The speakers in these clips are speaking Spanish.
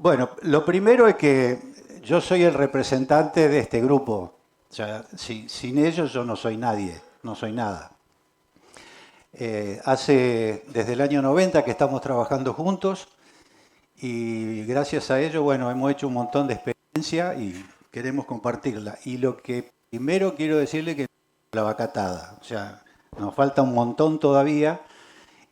Bueno, lo primero es que yo soy el representante de este grupo. O sea, sin ellos yo no soy nadie, no soy nada. Desde el año 90 que estamos trabajando juntos y gracias a ello, bueno, hemos hecho un montón de experiencia y queremos compartirla. Y lo que primero quiero decirle que la vacatada, o sea, nos falta un montón todavía.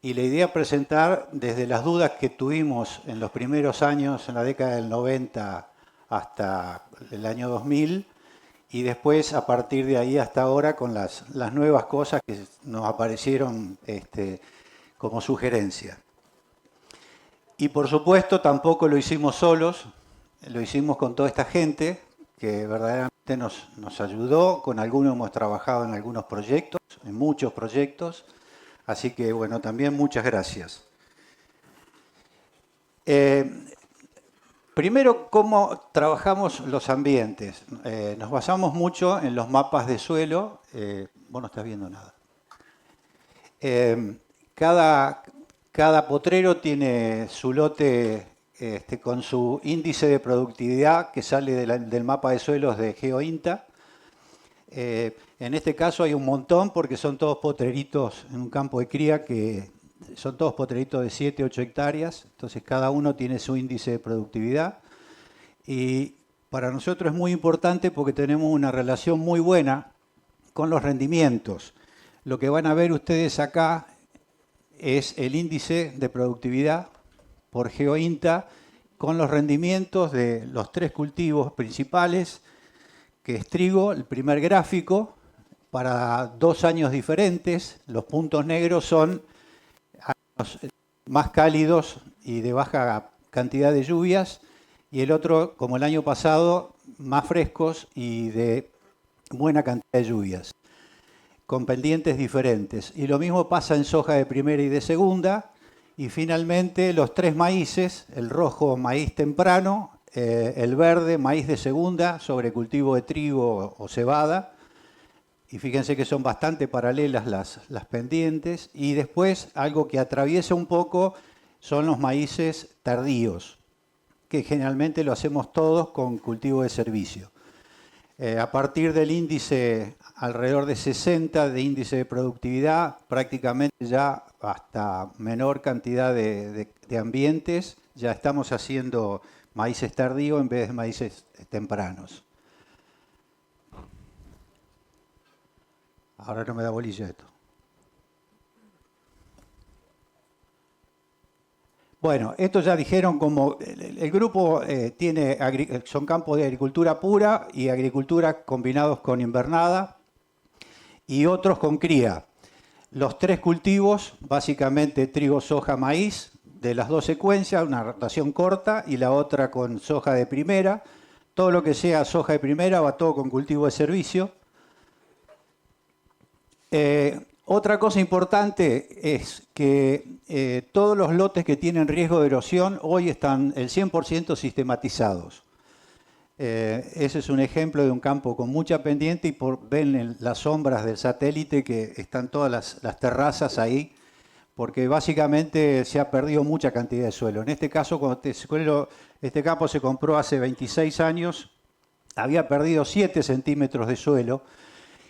Y la idea es presentar desde las dudas que tuvimos en los primeros años, en la década del 90 hasta el año 2000, y después a partir de ahí hasta ahora con las nuevas cosas que nos aparecieron como sugerencia. Y por supuesto tampoco lo hicimos solos, lo hicimos con toda esta gente que verdaderamente nos ayudó, con algunos hemos trabajado en algunos proyectos, en muchos proyectos. Así que, bueno, también muchas gracias. Primero, ¿cómo trabajamos los ambientes? Nos basamos mucho en los mapas de suelo. Vos no estás viendo nada. Cada potrero tiene su lote con su índice de productividad que sale del mapa de suelos de GeoInta. En este caso hay un montón porque son todos potreritos en un campo de cría que son todos potreritos de 7, 8 hectáreas, entonces cada uno tiene su índice de productividad y para nosotros es muy importante porque tenemos una relación muy buena con los rendimientos. Lo que van a ver ustedes acá es el índice de productividad por GeoInta con los rendimientos de los 3 cultivos principales, que es trigo, el primer gráfico, para 2 años diferentes. Los puntos negros son años más cálidos y de baja cantidad de lluvias, y el otro, como el año pasado, más frescos y de buena cantidad de lluvias, con pendientes diferentes. Y lo mismo pasa en soja de primera y de segunda. Y finalmente los 3 maíces, el rojo maíz temprano, el verde maíz de segunda sobre cultivo de trigo o cebada. Y fíjense que son bastante paralelas las pendientes. Y después algo que atraviesa un poco son los maíces tardíos, que generalmente lo hacemos todos con cultivo de servicio. A partir del índice alrededor de 60 de índice de productividad, prácticamente ya hasta menor cantidad de ambientes, ya estamos haciendo maíces tardíos en vez de maíces tempranos. Ahora no me da bolilla esto. Bueno, esto ya dijeron como el grupo son campos de agricultura pura y agricultura combinados con invernada y otros con cría. Los 3 cultivos, básicamente trigo, soja, maíz, de las 2 secuencias, una rotación corta y la otra con soja de primera. Todo lo que sea soja de primera va todo con cultivo de servicio. Otra cosa importante es que todos los lotes que tienen riesgo de erosión hoy están el 100% sistematizados. Ese es un ejemplo de un campo con mucha pendiente y ven en las sombras del satélite que están todas las terrazas ahí, porque básicamente se ha perdido mucha cantidad de suelo. En este caso, cuando este campo se compró hace 26 años, había perdido 7 centímetros de suelo.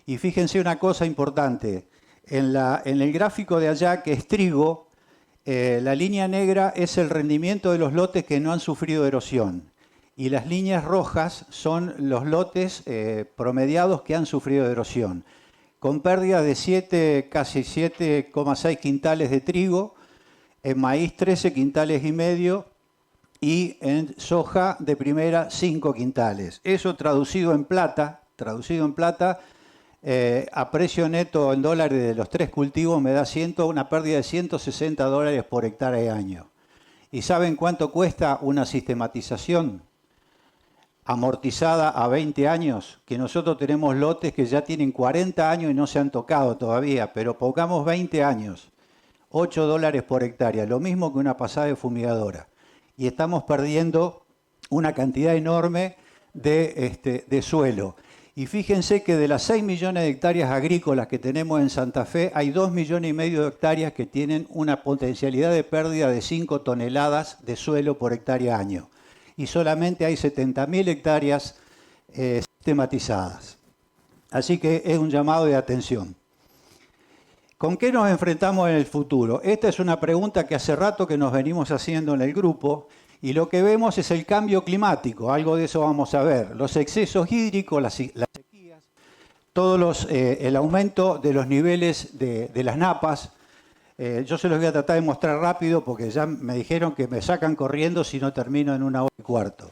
Y fíjense una cosa importante, en el gráfico de allá, que es trigo, la línea negra es el rendimiento de los lotes que no han sufrido erosión. Y las líneas rojas son los lotes promediados que han sufrido erosión, con pérdida de casi 7,6 quintales de trigo, en maíz 13 quintales y medio y en soja de primera 5 quintales. Eso traducido en plata, a precio neto en dólares de los 3 cultivos me da una pérdida de $160 por hectárea año. ¿Y saben cuánto cuesta una sistematización amortizada a 20 años? Que nosotros tenemos lotes que ya tienen 40 años y no se han tocado todavía, pero pongamos 20 años, $8 por hectárea, lo mismo que una pasada de fumigadora. Y estamos perdiendo una cantidad enorme de suelo. Y fíjense que de las 6 millones de hectáreas agrícolas que tenemos en Santa Fe, hay 2,5 millones de hectáreas que tienen una potencialidad de pérdida de 5 toneladas de suelo por hectárea año. y solamente hay 70.000 hectáreas sistematizadas. Así que es un llamado de atención. ¿Con qué nos enfrentamos en el futuro? Esta es una pregunta que hace rato que nos venimos haciendo en el grupo y lo que vemos es el cambio climático, algo de eso vamos a ver. Los excesos hídricos, las sequías, el aumento de los niveles de las napas. Yo se los voy a tratar de mostrar rápido porque ya me dijeron que me sacan corriendo si no termino en 1 hora y cuarto.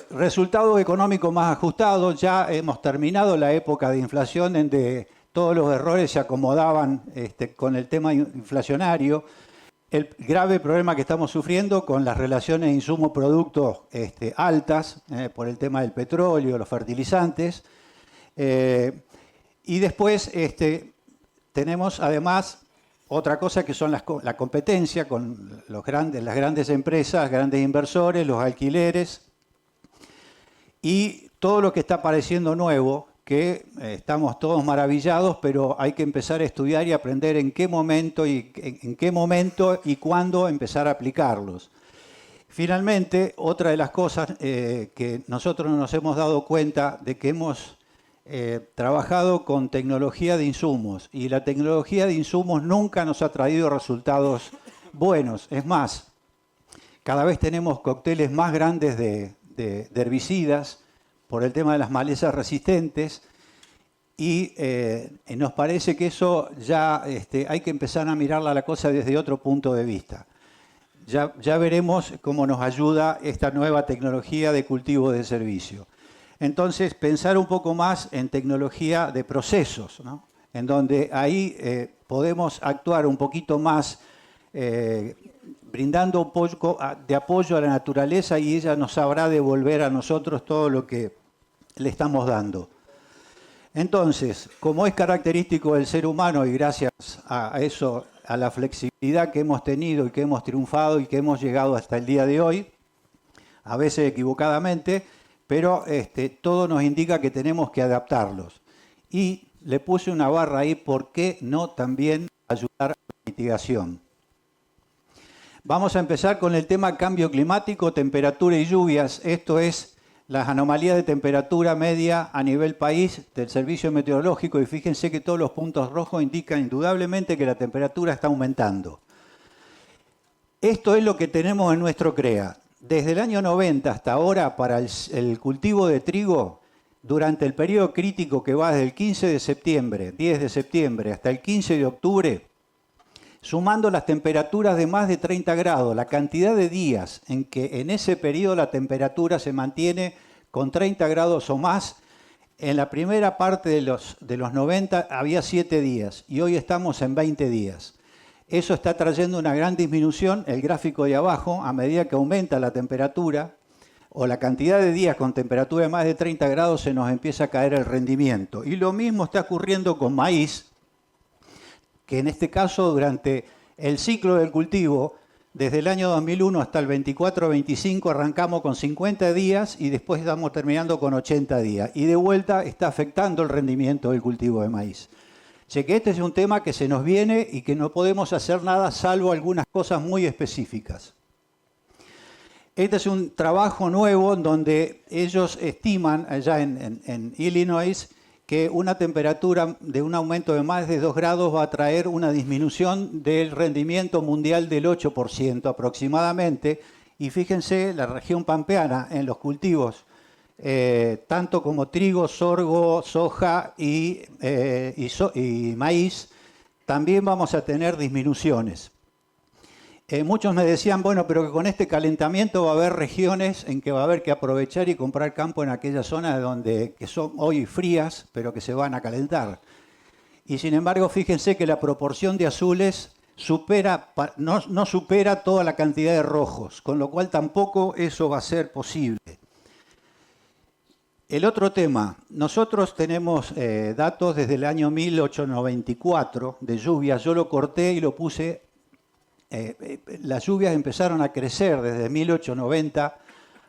Resultado económico más ajustado, ya hemos terminado la época de inflación en donde todos los errores se acomodaban con el tema inflacionario. El grave problema que estamos sufriendo con las relaciones insumo-producto altas por el tema del petróleo, los fertilizantes. Y después tenemos además otra cosa que son la competencia con las grandes empresas, grandes inversores, los alquileres y todo lo que está apareciendo nuevo, que estamos todos maravillados, pero hay que empezar a estudiar y aprender en qué momento y cuándo empezar a aplicarlos. Finalmente, otra de las cosas que nosotros nos hemos dado cuenta de que hemos trabajado con tecnología de insumos y la tecnología de insumos nunca nos ha traído resultados buenos. Es más, cada vez tenemos cócteles más grandes de herbicidas por el tema de las malezas resistentes y nos parece que eso ya hay que empezar a mirar la cosa desde otro punto de vista. Ya veremos cómo nos ayuda esta nueva tecnología de cultivo de servicio. Entonces, pensar un poco más en tecnología de procesos, ¿no? En donde ahí podemos actuar un poquito más brindando un poco de apoyo a la naturaleza y ella nos sabrá devolver a nosotros todo lo que le estamos dando. Entonces, como es característico del ser humano y gracias a eso, a la flexibilidad que hemos tenido y que hemos triunfado y que hemos llegado hasta el día de hoy, a veces equivocadamente, pero todo nos indica que tenemos que adaptarlos. Y le puse una barra ahí, ¿por qué no también ayudar a la mitigación? Vamos a empezar con el tema cambio climático, temperatura y lluvias. Esto es las anomalías de temperatura media a nivel país del servicio meteorológico y fíjense que todos los puntos rojos indican indudablemente que la temperatura está aumentando. Esto es lo que tenemos en nuestro CREA. Desde el año 90 hasta ahora, para el cultivo de trigo, durante el periodo crítico que va desde el 15 de septiembre, 10 de septiembre, hasta el 15 de octubre, sumando las temperaturas de más de 30 grados, la cantidad de días en que en ese periodo la temperatura se mantiene con 30 grados o más, en la primera parte de los 90 había 7 días y hoy estamos en 20 días. Eso está trayendo una gran disminución, el gráfico de abajo, a medida que aumenta la temperatura o la cantidad de días con temperatura de más de 30 grados se nos empieza a caer el rendimiento. Y lo mismo está ocurriendo con maíz, que en este caso durante el ciclo del cultivo, desde el año 2001 hasta el 24-25 arrancamos con 50 días y después estamos terminando con 80 días. Y de vuelta está afectando el rendimiento del cultivo de maíz. Así que este es un tema que se nos viene y que no podemos hacer nada salvo algunas cosas muy específicas. Este es un trabajo nuevo en donde ellos estiman allá en Illinois que una temperatura de un aumento de más de 2 grados va a traer una disminución del rendimiento mundial del 8% aproximadamente. Y fíjense, la región pampeana en los cultivos, tanto como trigo, sorgo, soja y maíz, también vamos a tener disminuciones. Muchos me decían, bueno, pero que con este calentamiento va a haber regiones en que va a haber que aprovechar y comprar campo en aquellas zonas que son hoy frías, pero que se van a calentar. Y sin embargo, fíjense que la proporción de azules no supera toda la cantidad de rojos, con lo cual tampoco eso va a ser posible. El otro tema, nosotros tenemos datos desde el año 1894 de lluvias, yo lo corté y lo puse. Las lluvias empezaron a crecer desde 1890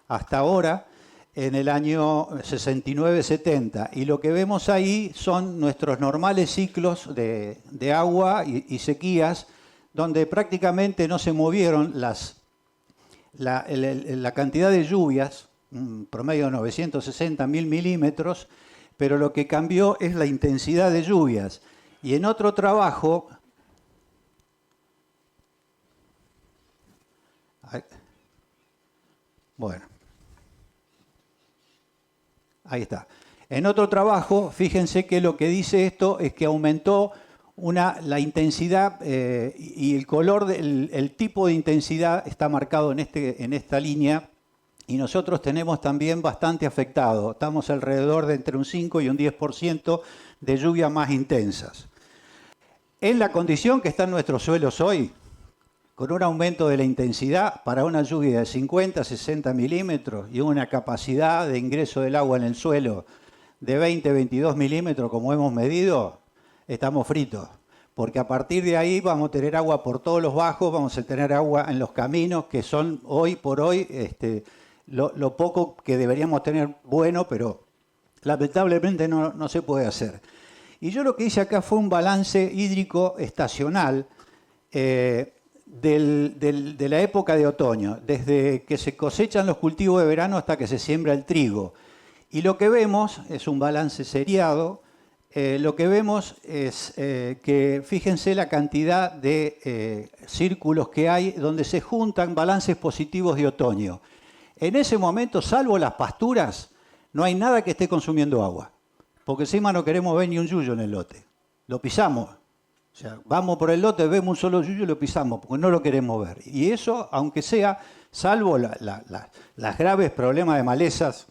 hasta ahora, en el año 69-70. Y lo que vemos ahí son nuestros normales ciclos de agua y sequías, donde prácticamente no se movieron la cantidad de lluvias, un promedio de 960.000 milímetros, pero lo que cambió es la intensidad de lluvias. Y en otro trabajo, bueno, ahí está. En otro trabajo, fíjense que lo que dice esto es que aumentó la intensidad y el color, el tipo de intensidad está marcado en esta línea y nosotros tenemos también bastante afectado. Estamos alrededor de entre un 5 y un 10% de lluvias más intensas. En la condición que están nuestros suelos hoy, con un aumento de la intensidad para una lluvia de 50, 60 milímetros y una capacidad de ingreso del agua en el suelo de 20, 22 milímetros, como hemos medido, estamos fritos. Porque a partir de ahí vamos a tener agua por todos los bajos, vamos a tener agua en los caminos, que son hoy por hoy lo poco que deberíamos tener bueno, pero lamentablemente no se puede hacer. Y yo lo que hice acá fue un balance hídrico estacional de la época de otoño, desde que se cosechan los cultivos de verano hasta que se siembra el trigo. Y lo que vemos es un balance seriado. Lo que vemos es que fíjense la cantidad de círculos que hay donde se juntan balances positivos de otoño. En ese momento, salvo las pasturas, no hay nada que esté consumiendo agua, porque encima no queremos ver ni un yuyo en el lote. Lo pisamos. O sea, vamos por el lote, vemos un solo yuyo y lo pisamos, porque no lo queremos ver. Y eso, aunque sea, salvo las graves problemas de malezas,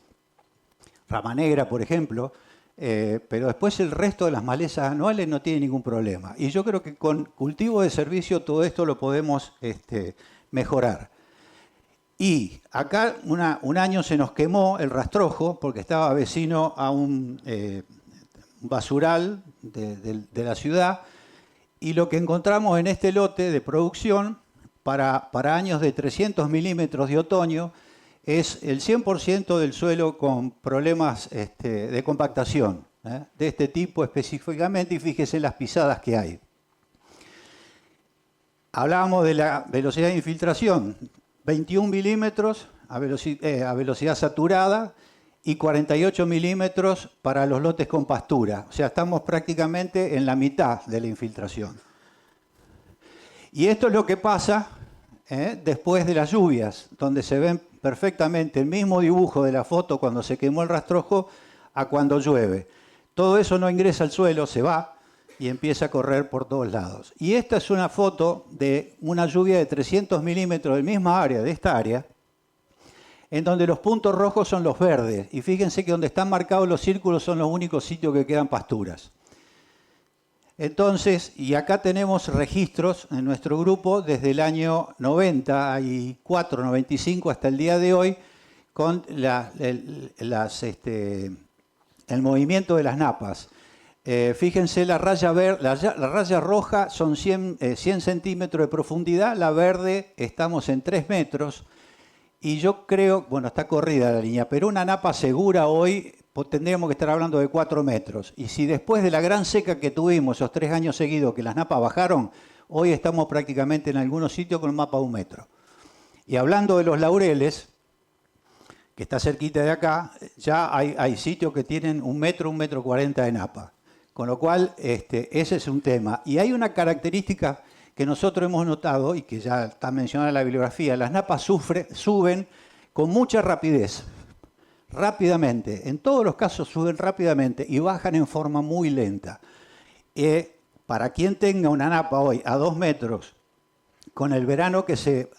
rama negra, por ejemplo, pero después el resto de las malezas anuales no tiene ningún problema. Y yo creo que con cultivo de servicio todo esto lo podemos mejorar. Y acá un año se nos quemó el rastrojo porque estaba vecino a un basural de la ciudad, y lo que encontramos en este lote de producción para años de 300 milímetros de otoño es el 100% del suelo con problemas de compactación, de este tipo específicamente, y fíjese las pisadas que hay. Hablábamos de la velocidad de infiltración, 21 milímetros a velocidad saturada y 48 milímetros para los lotes con pastura. O sea, estamos prácticamente en la mitad de la infiltración. Y esto es lo que pasa después de las lluvias, donde se ven perfectamente el mismo dibujo de la foto cuando se quemó el rastrojo a cuando llueve. Todo eso no ingresa al suelo, se va y empieza a correr por todos lados. Y esta es una foto de una lluvia de 300 milímetros del misma área, de esta área, en donde los puntos rojos son los verdes. Y fíjense que donde están marcados los círculos son los únicos sitios que quedan pasturas. Entonces, y acá tenemos registros en nuestro grupo desde el año 94, 95 hasta el día de hoy, con el movimiento de las napas. Fíjense la raya roja son 100 centímetros de profundidad, la verde estamos en 3 metros, y yo creo, bueno, está corrida la línea, pero una napa segura hoy tendríamos que estar hablando de 4 metros. Y si después de la gran seca que tuvimos esos 3 años seguidos que las napas bajaron, hoy estamos prácticamente en algunos sitios con un mapa de 1 metro. Y hablando de los laureles, que está cerquita de acá, ya hay sitios que tienen 1 metro, 1,40 metros de napa. Con lo cual, ese es un tema. Y hay una característica que nosotros hemos notado y que ya está mencionada en la bibliografía: las napas suben con mucha rapidez, rápidamente. En todos los casos suben rápidamente y bajan en forma muy lenta. Para quien tenga una napa hoy a 2 metros, con el verano que se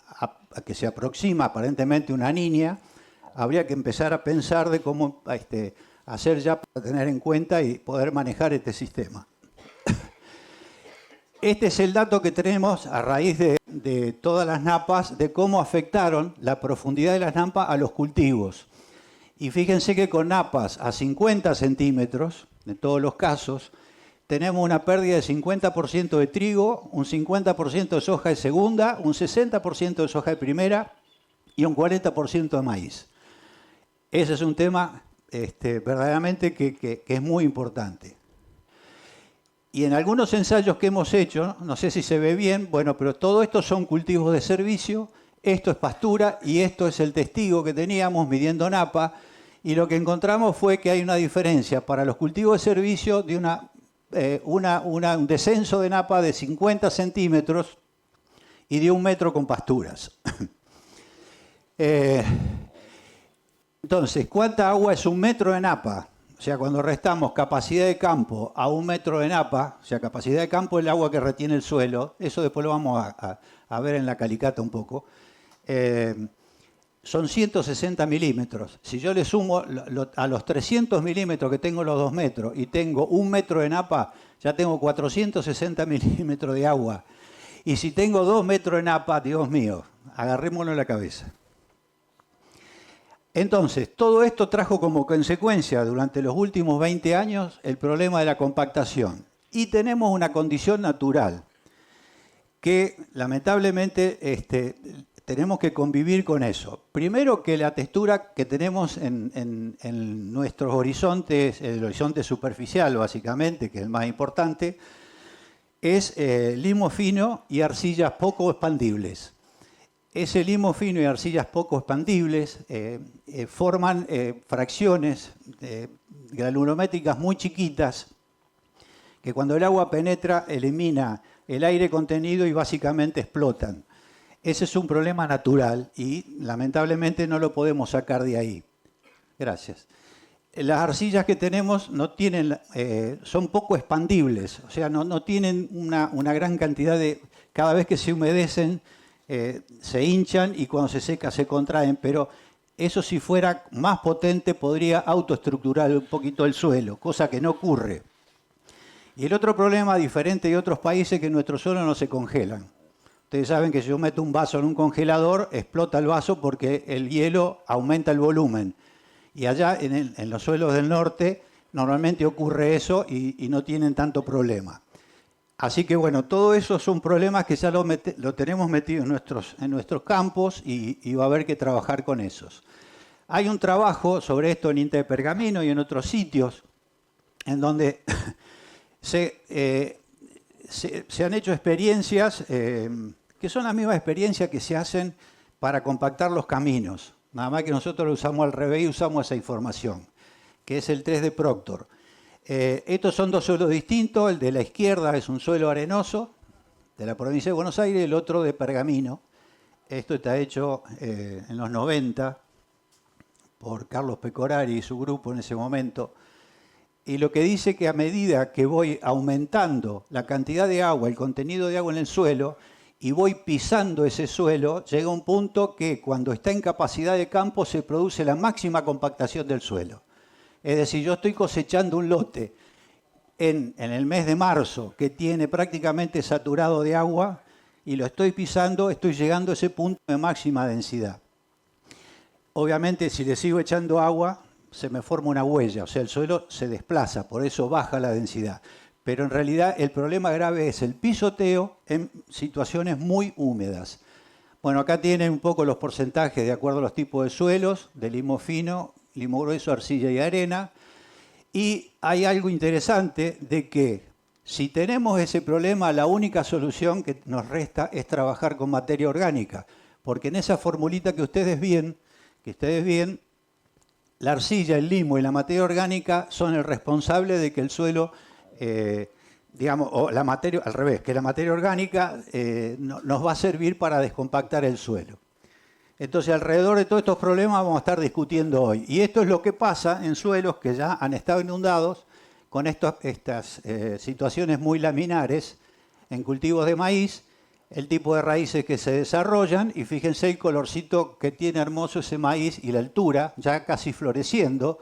aproxima aparentemente una niña, habría que empezar a pensar de cómo hacer ya para tener en cuenta y poder manejar este sistema. Este es el dato que tenemos a raíz de todas las napas, de cómo afectaron la profundidad de las napas a los cultivos. Y fíjense que con napas a 50 centímetros, en todos los casos, tenemos una pérdida de 50% de trigo, un 50% de soja de segunda, un 60% de soja de primera y un 40% de maíz. Ese es un tema verdaderamente que es muy importante. Y en algunos ensayos que hemos hecho, no sé si se ve bien, bueno, pero todo esto son cultivos de servicio Esto es pastura y esto es el testigo que teníamos midiendo napa. Y lo que encontramos fue que hay una diferencia para los cultivos de servicio de un descenso de napa de 50 centímetros y de 1 metro con pasturas. Entonces, ¿cuánta agua es 1 metro de napa? O sea, cuando restamos capacidad de campo a 1 metro de napa, o sea, capacidad de campo es el agua que retiene el suelo, eso después lo vamos a ver en la calicata un poco, son 160 milímetros. Si yo le sumo a los 300 milímetros que tengo los 2 metros y tengo 1 metro de napa, ya tengo 460 milímetros de agua. Y si tengo 2 metros de napa, Dios mío, agarrémoslo en la cabeza. Entonces, todo esto trajo como consecuencia durante los últimos 20 años el problema de la compactación. Y tenemos una condición natural que lamentablemente tenemos que convivir con eso. Primero, que la textura que tenemos en nuestros horizontes, el horizonte superficial básicamente, que es el más importante, es limo fino y arcillas poco expandibles. Ese limo fino y arcillas poco expandibles forman fracciones granulométricas muy chiquitas que cuando el agua penetra elimina el aire contenido y básicamente explotan. Ese es un problema natural y lamentablemente no lo podemos sacar de ahí. Gracias. Las arcillas que tenemos no tienen, son poco expandibles, o sea, no tienen una gran cantidad de... Cada vez que se humedecen, se hinchan y cuando se seca se contraen, pero eso si fuera más potente podría autoestructurar un poquito el suelo, cosa que no ocurre. Y el otro problema, diferente de otros países, es que nuestros suelos no se congelan. Ustedes saben que si yo meto un vaso en un congelador, explota el vaso porque el hielo aumenta el volumen. Y allá en los suelos del norte normalmente ocurre eso y no tienen tanto problema. Así que bueno, todo eso son problemas que ya lo tenemos metido en nuestros campos y va a haber que trabajar con esos. Hay un trabajo sobre esto en INTA de Pergamino y en otros sitios en donde se han hecho experiencias que son las mismas experiencias que se hacen para compactar los caminos. Nada más que nosotros lo usamos al revés y usamos esa información, que es el 3 de Proctor. Estos son dos suelos distintos. El de la izquierda es un suelo arenoso de la provincia de Buenos Aires, el otro de Pergamino. Esto está hecho en los 90 por Carlos Pecorari y su grupo en ese momento. Y lo que dice que a medida que voy aumentando la cantidad de agua, el contenido de agua en el suelo, y voy pisando ese suelo, llega un punto que cuando está en capacidad de campo se produce la máxima compactación del suelo. Es decir, yo estoy cosechando un lote en el mes de marzo que tiene prácticamente saturado de agua y lo estoy pisando, estoy llegando a ese punto de máxima densidad. Obviamente, si le sigo echando agua, se me forma una huella, o sea, el suelo se desplaza, por eso baja la densidad. Pero en realidad el problema grave es el pisoteo en situaciones muy húmedas. Bueno, acá tienen un poco los porcentajes de acuerdo a los tipos de suelos, de limo fino, limo grueso, arcilla y arena. Y hay algo interesante de que si tenemos ese problema, la única solución que nos resta es trabajar con materia orgánica. Porque en esa formulita que ustedes ven, la arcilla, el limo y la materia orgánica son el responsable de que el suelo, o la materia, al revés, que la materia orgánica nos va a servir para descompactar el suelo. Entonces, alrededor de todos estos problemas vamos a estar discutiendo hoy. Y esto es lo que pasa en suelos que ya han estado inundados con estas situaciones muy laminares en cultivos de maíz, el tipo de raíces que se desarrollan, y fíjense el colorcito que tiene hermoso ese maíz y la altura, ya casi floreciendo,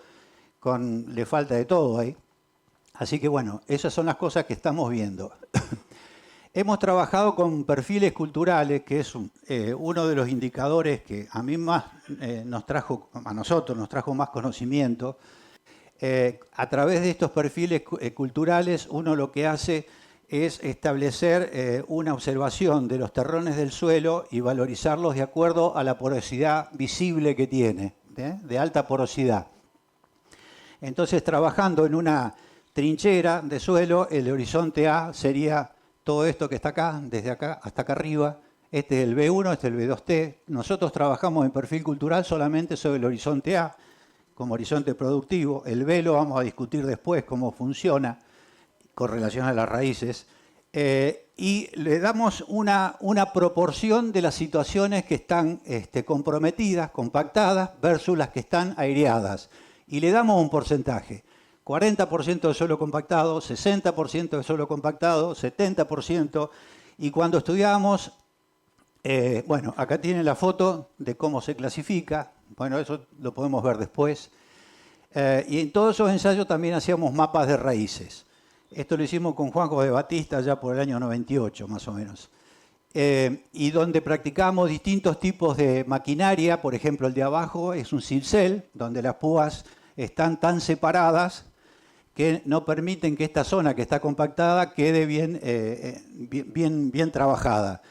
le falta de todo ahí. Así que bueno, esas son las cosas que estamos viendo. Hemos trabajado con perfiles culturales, que es uno de los indicadores que a mí más a nosotros nos trajo más conocimiento. A través de estos perfiles culturales, uno lo que hace es establecer una observación de los terrones del suelo y valorizarlos de acuerdo a la porosidad visible que tiene, de alta porosidad. Entonces, trabajando en una trinchera de suelo, el horizonte A sería todo esto que está acá, desde acá hasta acá arriba, Este es el B1, este es el B2T. Nosotros trabajamos en perfil cultural solamente sobre el horizonte A, como horizonte productivo. El B lo vamos a discutir después, cómo funciona con relación a las raíces. Y le damos una proporción de las situaciones que están comprometidas, compactadas, versus las que están aireadas. Y le damos un porcentaje. 40% de suelo compactado, 60% de suelo compactado, 70%. Y cuando estudiábamos, bueno, acá tienen la foto de cómo se clasifica. Bueno, eso lo podemos ver después. Y en todos esos ensayos también hacíamos mapas de raíces. Esto lo hicimos con Juanjo de Batista ya por el año 98, más o menos. Y donde practicamos distintos tipos de maquinaria. Por ejemplo, el de abajo es un cincel, donde las púas están tan separadas que no permiten que esta zona que está compactada quede bien trabajada.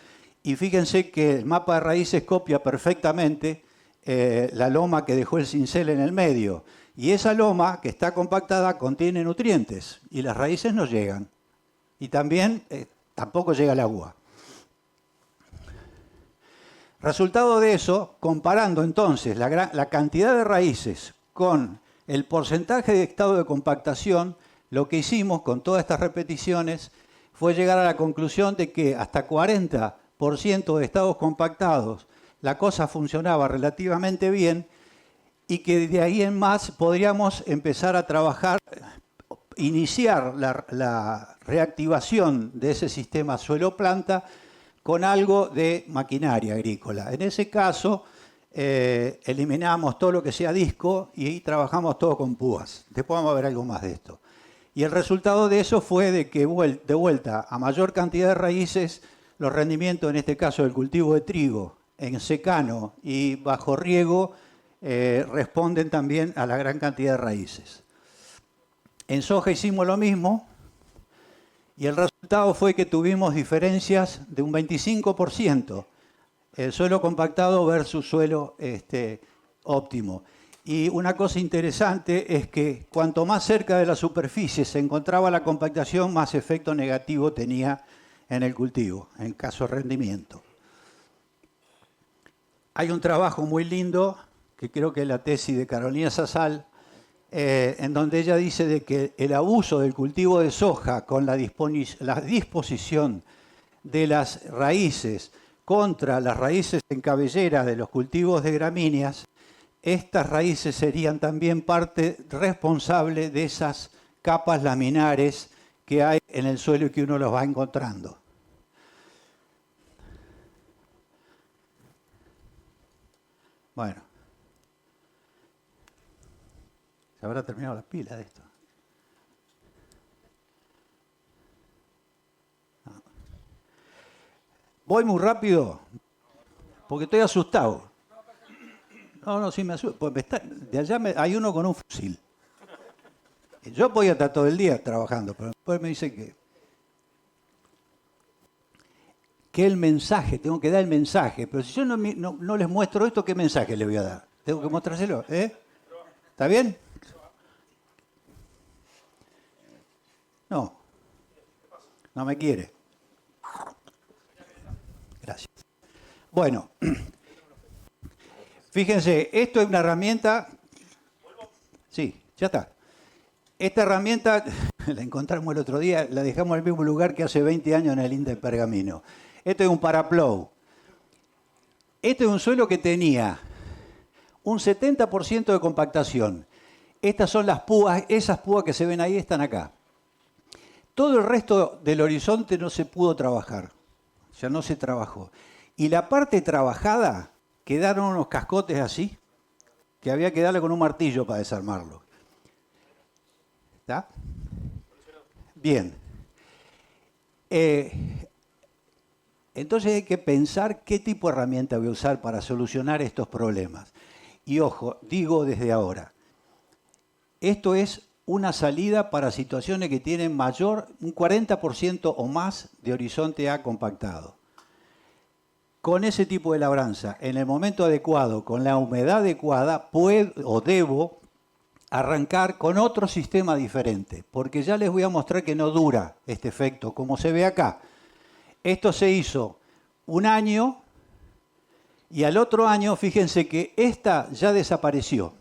Y fíjense que el mapa de raíces copia perfectamente la loma que dejó el cincel en el medio. Y esa loma que está compactada contiene nutrientes y las raíces no llegan. Y también tampoco llega el agua. Resultado de eso, comparando entonces la cantidad de raíces con el porcentaje de estado de compactación, lo que hicimos con todas estas repeticiones fue llegar a la conclusión de que hasta 40% de estados compactados la cosa funcionaba relativamente bien y que de ahí en más podríamos empezar a trabajar, iniciar la reactivación de ese sistema suelo-planta con algo de maquinaria agrícola. En ese caso, eliminamos todo lo que sea disco y trabajamos todo con púas. Después vamos a ver algo más de esto. Y el resultado de eso fue de que de vuelta a mayor cantidad de raíces, los rendimientos, en este caso del cultivo de trigo, en secano y bajo riego, responden también a la gran cantidad de raíces. En soja hicimos lo mismo y el resultado fue que tuvimos diferencias de un 25%. El suelo compactado versus suelo óptimo. Y una cosa interesante es que cuanto más cerca de la superficie se encontraba la compactación, más efecto negativo tenía en el cultivo, en caso de rendimiento. Hay un trabajo muy lindo, que creo que es la tesis de Carolina Sasal, en donde ella dice de que el abuso del cultivo de soja con la disposición de las raíces contra las raíces en cabellera de los cultivos de gramíneas, estas raíces serían también parte responsable de esas capas laminares que hay en el suelo y que uno los va encontrando. Bueno, se habrá terminado la pila de esto. No. Voy muy rápido porque estoy asustado. No, sí me asusta. Pues de allá hay uno con un fusil. Yo podía estar todo el día trabajando, pero después me dice que el mensaje, tengo que dar el mensaje. Pero si yo no les muestro esto, ¿qué mensaje les voy a dar? Tengo que mostrárselo, ¿eh? ¿Está bien? No. No me quiere. Gracias. Bueno. Fíjense, esto es una herramienta. Sí, ya está. Esta herramienta la encontramos el otro día, la dejamos en el mismo lugar que hace 20 años en el INTA de Pergamino. Esto es un paraplow. Este es un suelo que tenía un 70% de compactación. Estas son las púas, esas púas que se ven ahí están acá. Todo el resto del horizonte no se pudo trabajar, ya no se trabajó. Y la parte trabajada, quedaron unos cascotes así, que había que darle con un martillo para desarmarlo. ¿Está? Bien. Entonces hay que pensar qué tipo de herramienta voy a usar para solucionar estos problemas. Y ojo, digo desde ahora, esto es una salida para situaciones que tienen un 40% o más de horizonte A compactado. Con ese tipo de labranza, en el momento adecuado, con la humedad adecuada, puedo o debo arrancar con otro sistema diferente, porque ya les voy a mostrar que no dura este efecto, como se ve acá. Esto se hizo un año y al otro año, fíjense que esta ya desapareció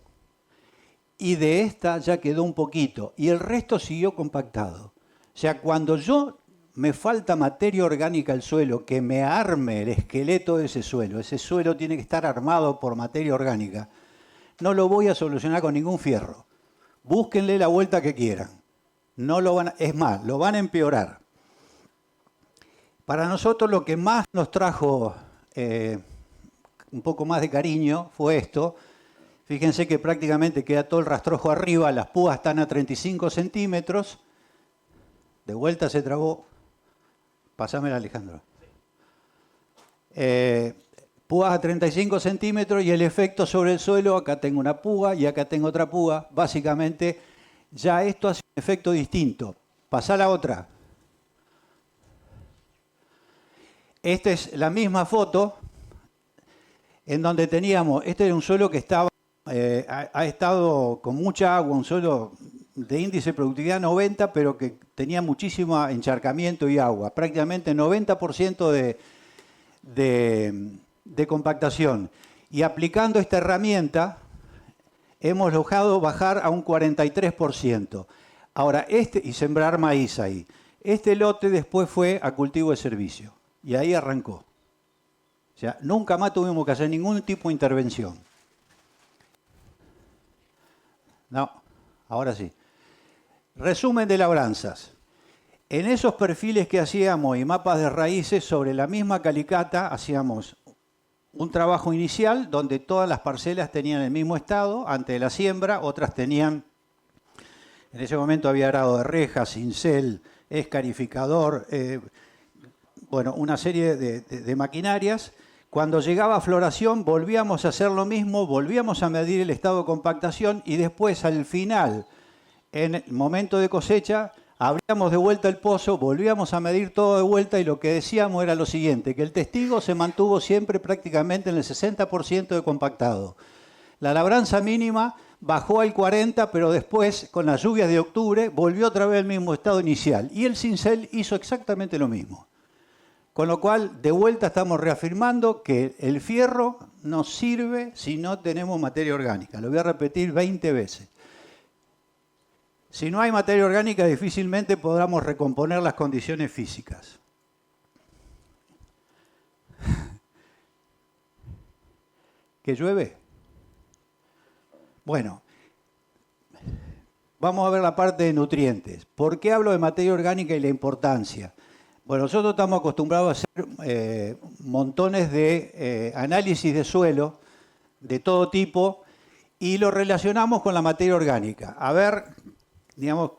y de esta ya quedó un poquito y el resto siguió compactado. O sea, cuando yo me falta materia orgánica al suelo, que me arme el esqueleto de ese suelo tiene que estar armado por materia orgánica, no lo voy a solucionar con ningún fierro. Búsquenle la vuelta que quieran. No lo van a, es más, lo van a empeorar. Para nosotros lo que más nos trajo un poco más de cariño fue esto. Fíjense que prácticamente queda todo el rastrojo arriba, las púas están a 35 centímetros. De vuelta se trabó. Pásamela, Alejandro. Púas a 35 centímetros y el efecto sobre el suelo, acá tengo una púa y acá tengo otra púa. Básicamente, ya esto hace un efecto distinto. Pasá la otra. Esta es la misma foto en donde teníamos, este era un suelo que estaba, ha estado con mucha agua, un suelo de índice de productividad 90, pero que tenía muchísimo encharcamiento y agua, prácticamente 90% de compactación. Y aplicando esta herramienta, hemos logrado bajar a un 43%. Ahora, y sembrar maíz ahí. Este lote después fue a cultivo de servicio. Y ahí arrancó. O sea, nunca más tuvimos que hacer ningún tipo de intervención. No, ahora sí. Resumen de labranzas. En esos perfiles que hacíamos y mapas de raíces sobre la misma calicata, hacíamos un trabajo inicial donde todas las parcelas tenían el mismo estado antes de la siembra, otras tenían, en ese momento había arado de reja, cincel, escarificador, bueno, una serie de maquinarias. Cuando llegaba a floración volvíamos a hacer lo mismo, volvíamos a medir el estado de compactación y después al final, en el momento de cosecha, abríamos de vuelta el pozo, volvíamos a medir todo de vuelta y lo que decíamos era lo siguiente, que el testigo se mantuvo siempre prácticamente en el 60% de compactado. La labranza mínima bajó al 40%, pero después, con las lluvias de octubre, volvió otra vez al mismo estado inicial. Y el cincel hizo exactamente lo mismo. Con lo cual, de vuelta estamos reafirmando que el fierro no sirve si no tenemos materia orgánica. Lo voy a repetir 20 veces. Si no hay materia orgánica, difícilmente podamos recomponer las condiciones físicas. ¿Que llueve? Bueno, vamos a ver la parte de nutrientes. ¿Por qué hablo de materia orgánica y la importancia? Bueno, nosotros estamos acostumbrados a hacer montones de análisis de suelo de todo tipo y lo relacionamos con la materia orgánica. A ver, digamos,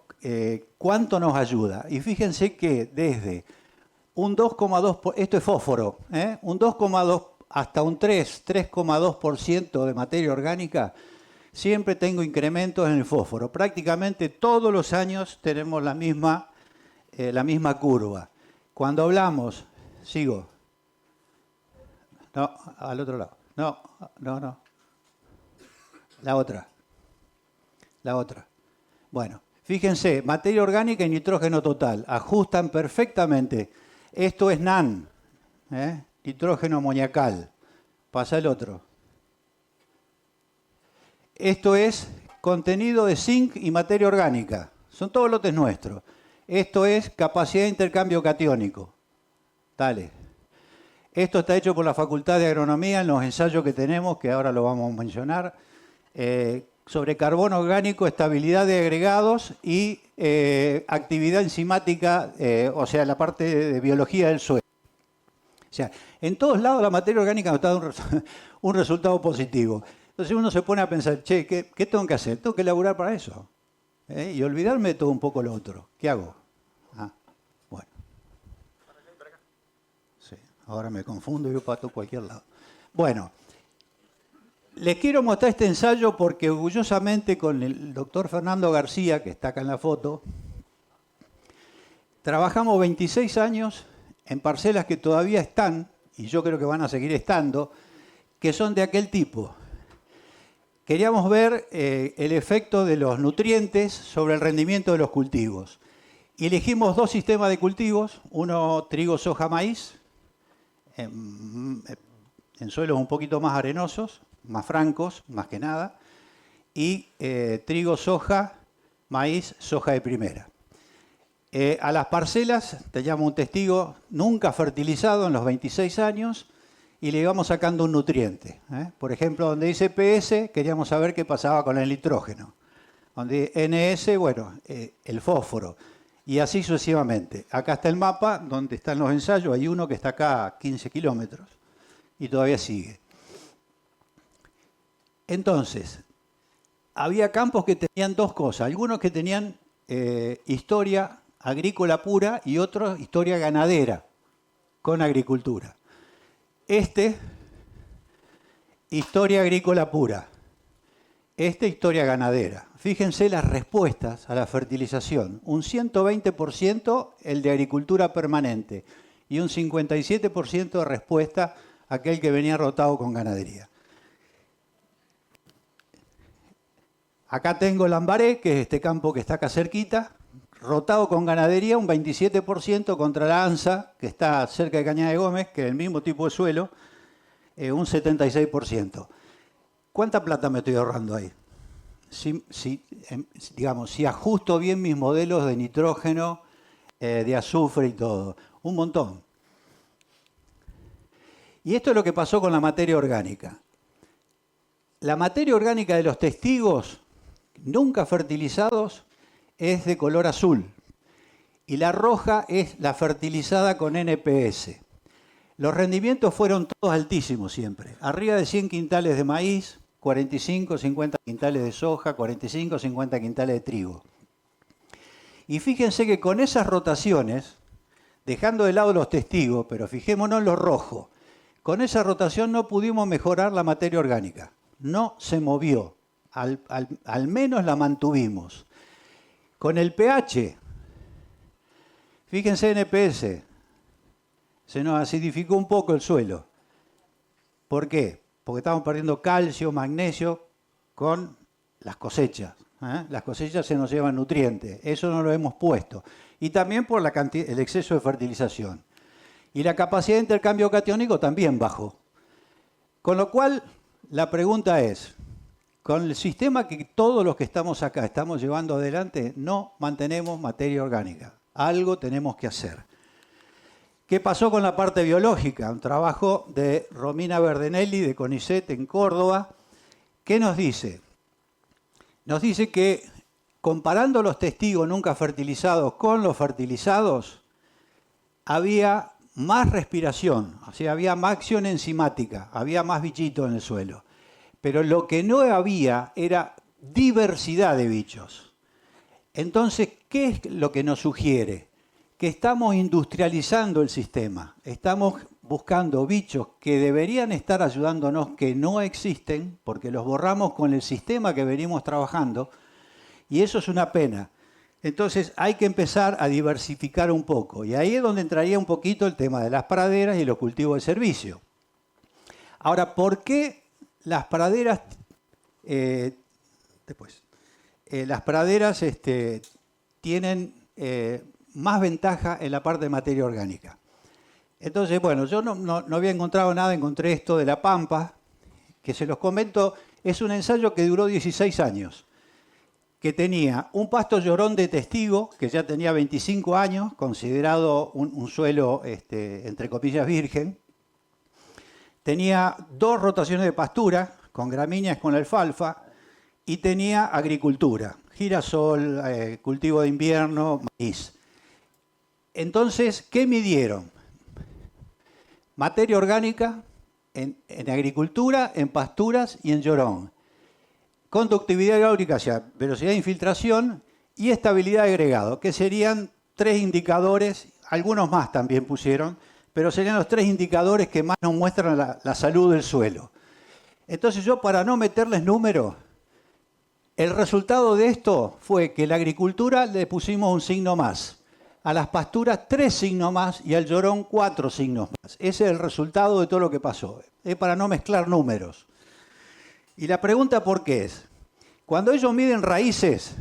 cuánto nos ayuda. Y fíjense que desde un 2,2%, esto es fósforo, un 2,2 hasta un 3,2% de materia orgánica, siempre tengo incrementos en el fósforo. Prácticamente todos los años tenemos la misma curva. Cuando hablamos, sigo. No, al otro lado. No. La otra. Bueno, fíjense, materia orgánica y nitrógeno total. Ajustan perfectamente. Esto es NAN, nitrógeno amoniacal. Pasa el otro. Esto es contenido de zinc y materia orgánica. Son todos lotes nuestros. Esto es capacidad de intercambio catiónico. Dale. Esto está hecho por la Facultad de Agronomía en los ensayos que tenemos, que ahora lo vamos a mencionar, sobre carbono orgánico, estabilidad de agregados y actividad enzimática, o sea, la parte de biología del suelo. O sea, en todos lados la materia orgánica nos da un resultado positivo. Entonces uno se pone a pensar, che, ¿qué tengo que hacer? Tengo que elaborar para eso. Y olvidarme de todo un poco lo otro. ¿Qué hago? Bueno. Sí, ahora me confundo y yo pato cualquier lado. Bueno, les quiero mostrar este ensayo porque orgullosamente con el doctor Fernando García, que está acá en la foto, trabajamos 26 años en parcelas que todavía están, y yo creo que van a seguir estando, que son de aquel tipo. Queríamos ver el efecto de los nutrientes sobre el rendimiento de los cultivos. Y elegimos dos sistemas de cultivos, uno trigo, soja, maíz, en suelos un poquito más arenosos, más francos, más que nada, y trigo, soja, maíz, soja de primera. A las parcelas teníamos un testigo nunca fertilizado en los 26 años y le íbamos sacando un nutriente. Por ejemplo, donde dice PS, queríamos saber qué pasaba con el nitrógeno. Donde NS, bueno, el fósforo. Y así sucesivamente. Acá está el mapa donde están los ensayos. Hay uno que está acá a 15 kilómetros y todavía sigue. Entonces, había campos que tenían dos cosas. Algunos que tenían historia agrícola pura y otros historia ganadera con agricultura. Historia agrícola pura. Historia ganadera. Fíjense las respuestas a la fertilización. Un 120% el de agricultura permanente y un 57% de respuesta a aquel que venía rotado con ganadería. Acá tengo Lambaré, que es este campo que está acá cerquita, rotado con ganadería, un 27% contra la ANSA, que está cerca de Cañada de Gómez, que es el mismo tipo de suelo, un 76%. ¿Cuánta plata me estoy ahorrando ahí? Digamos, si ajusto bien mis modelos de nitrógeno, de azufre y todo, un montón. Y esto es lo que pasó con la materia orgánica. La materia orgánica de los testigos nunca fertilizados es de color azul y la roja es la fertilizada con NPS. Los rendimientos fueron todos altísimos siempre, arriba de 100 quintales de maíz, 45, 50 quintales de soja, 45, 50 quintales de trigo. Y fíjense que con esas rotaciones, dejando de lado los testigos, pero fijémonos en lo rojo, con esa rotación no pudimos mejorar la materia orgánica. No se movió, al menos la mantuvimos. Con el pH, fíjense en NPS, se nos acidificó un poco el suelo. ¿Por qué? Porque estamos perdiendo calcio, magnesio con las cosechas. Las cosechas se nos llevan nutrientes, eso no lo hemos puesto. Y también por el exceso de fertilización. Y la capacidad de intercambio catiónico también bajó. Con lo cual, la pregunta es, con el sistema que todos los que estamos acá estamos llevando adelante, no mantenemos materia orgánica. Algo tenemos que hacer. ¿Qué pasó con la parte biológica? Un trabajo de Romina Verdenelli de CONICET en Córdoba. ¿Qué nos dice? Nos dice que comparando los testigos nunca fertilizados con los fertilizados, había más respiración, o sea, había más acción enzimática, había más bichitos en el suelo. Pero lo que no había era diversidad de bichos. Entonces, ¿qué es lo que nos sugiere? Que estamos industrializando el sistema, estamos buscando bichos que deberían estar ayudándonos, que no existen, porque los borramos con el sistema que venimos trabajando, y eso es una pena. Entonces hay que empezar a diversificar un poco, y ahí es donde entraría un poquito el tema de las praderas y los cultivos de servicio. Ahora, ¿por qué las praderas, las praderas tienen más ventaja en la parte de materia orgánica? Entonces, bueno, yo no había encontrado nada, encontré esto de La Pampa, que se los comento, es un ensayo que duró 16 años, que tenía un pasto llorón de testigo, que ya tenía 25 años, considerado un suelo, entre comillas, virgen. Tenía 2 rotaciones de pastura, con gramíneas, con alfalfa, y tenía agricultura, girasol, cultivo de invierno, maíz. Entonces, ¿qué midieron? Materia orgánica en agricultura, en pasturas y en llorón. Conductividad hidráulica, o sea, velocidad de infiltración y estabilidad de agregado, que serían 3 indicadores, algunos más también pusieron, pero serían los 3 indicadores que más nos muestran la salud del suelo. Entonces yo, para no meterles números, el resultado de esto fue que a la agricultura le pusimos un signo más, a las pasturas 3 signos más y al llorón 4 signos más. Ese es el resultado de todo lo que pasó. Es para no mezclar números. Y la pregunta ¿por qué es? Cuando ellos miden raíces,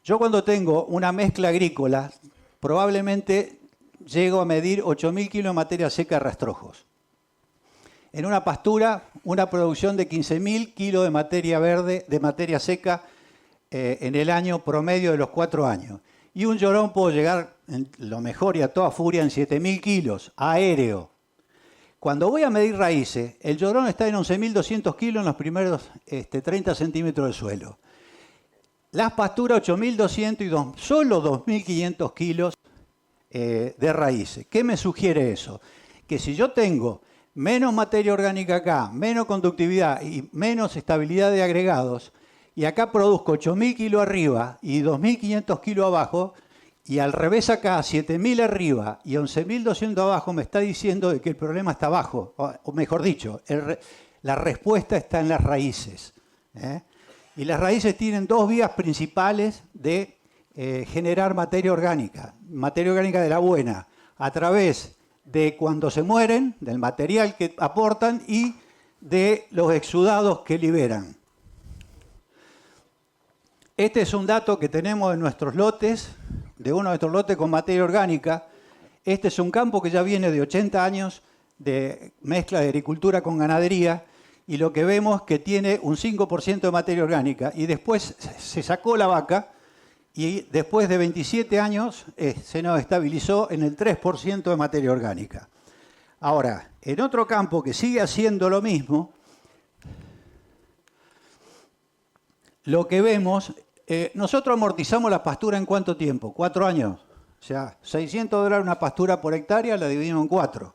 yo cuando tengo una mezcla agrícola, probablemente llego a medir 8.000 kilos de materia seca de rastrojos. En una pastura, una producción de 15.000 kilos de materia verde, de materia seca, en el año promedio de los 4 años. Y un llorón puedo llegar, en lo mejor y a toda furia, en 7.000 kilos, aéreo. Cuando voy a medir raíces, el llorón está en 11.200 kilos en los primeros 30 centímetros del suelo. Las pasturas 8.200 y solo 2.500 kilos de raíces. ¿Qué me sugiere eso? Que si yo tengo menos materia orgánica acá, menos conductividad y menos estabilidad de agregados, y acá produzco 8.000 kilos arriba y 2.500 kilos abajo, y al revés acá 7.000 arriba y 11.200 abajo, me está diciendo de que el problema está abajo, o mejor dicho, la respuesta está en las raíces. Y las raíces tienen dos vías principales de generar materia orgánica de la buena, a través de cuando se mueren, del material que aportan y de los exudados que liberan. Este es un dato que tenemos en nuestros lotes, de uno de nuestros lotes con materia orgánica. Este es un campo que ya viene de 80 años de mezcla de agricultura con ganadería, y lo que vemos es que tiene un 5% de materia orgánica, y después se sacó la vaca, y después de 27 años se nos estabilizó en el 3% de materia orgánica. Ahora, en otro campo que sigue haciendo lo mismo, lo que vemos, nosotros amortizamos la pastura en ¿cuánto tiempo? 4 años. O sea, $600 una pastura por hectárea, la dividimos en 4.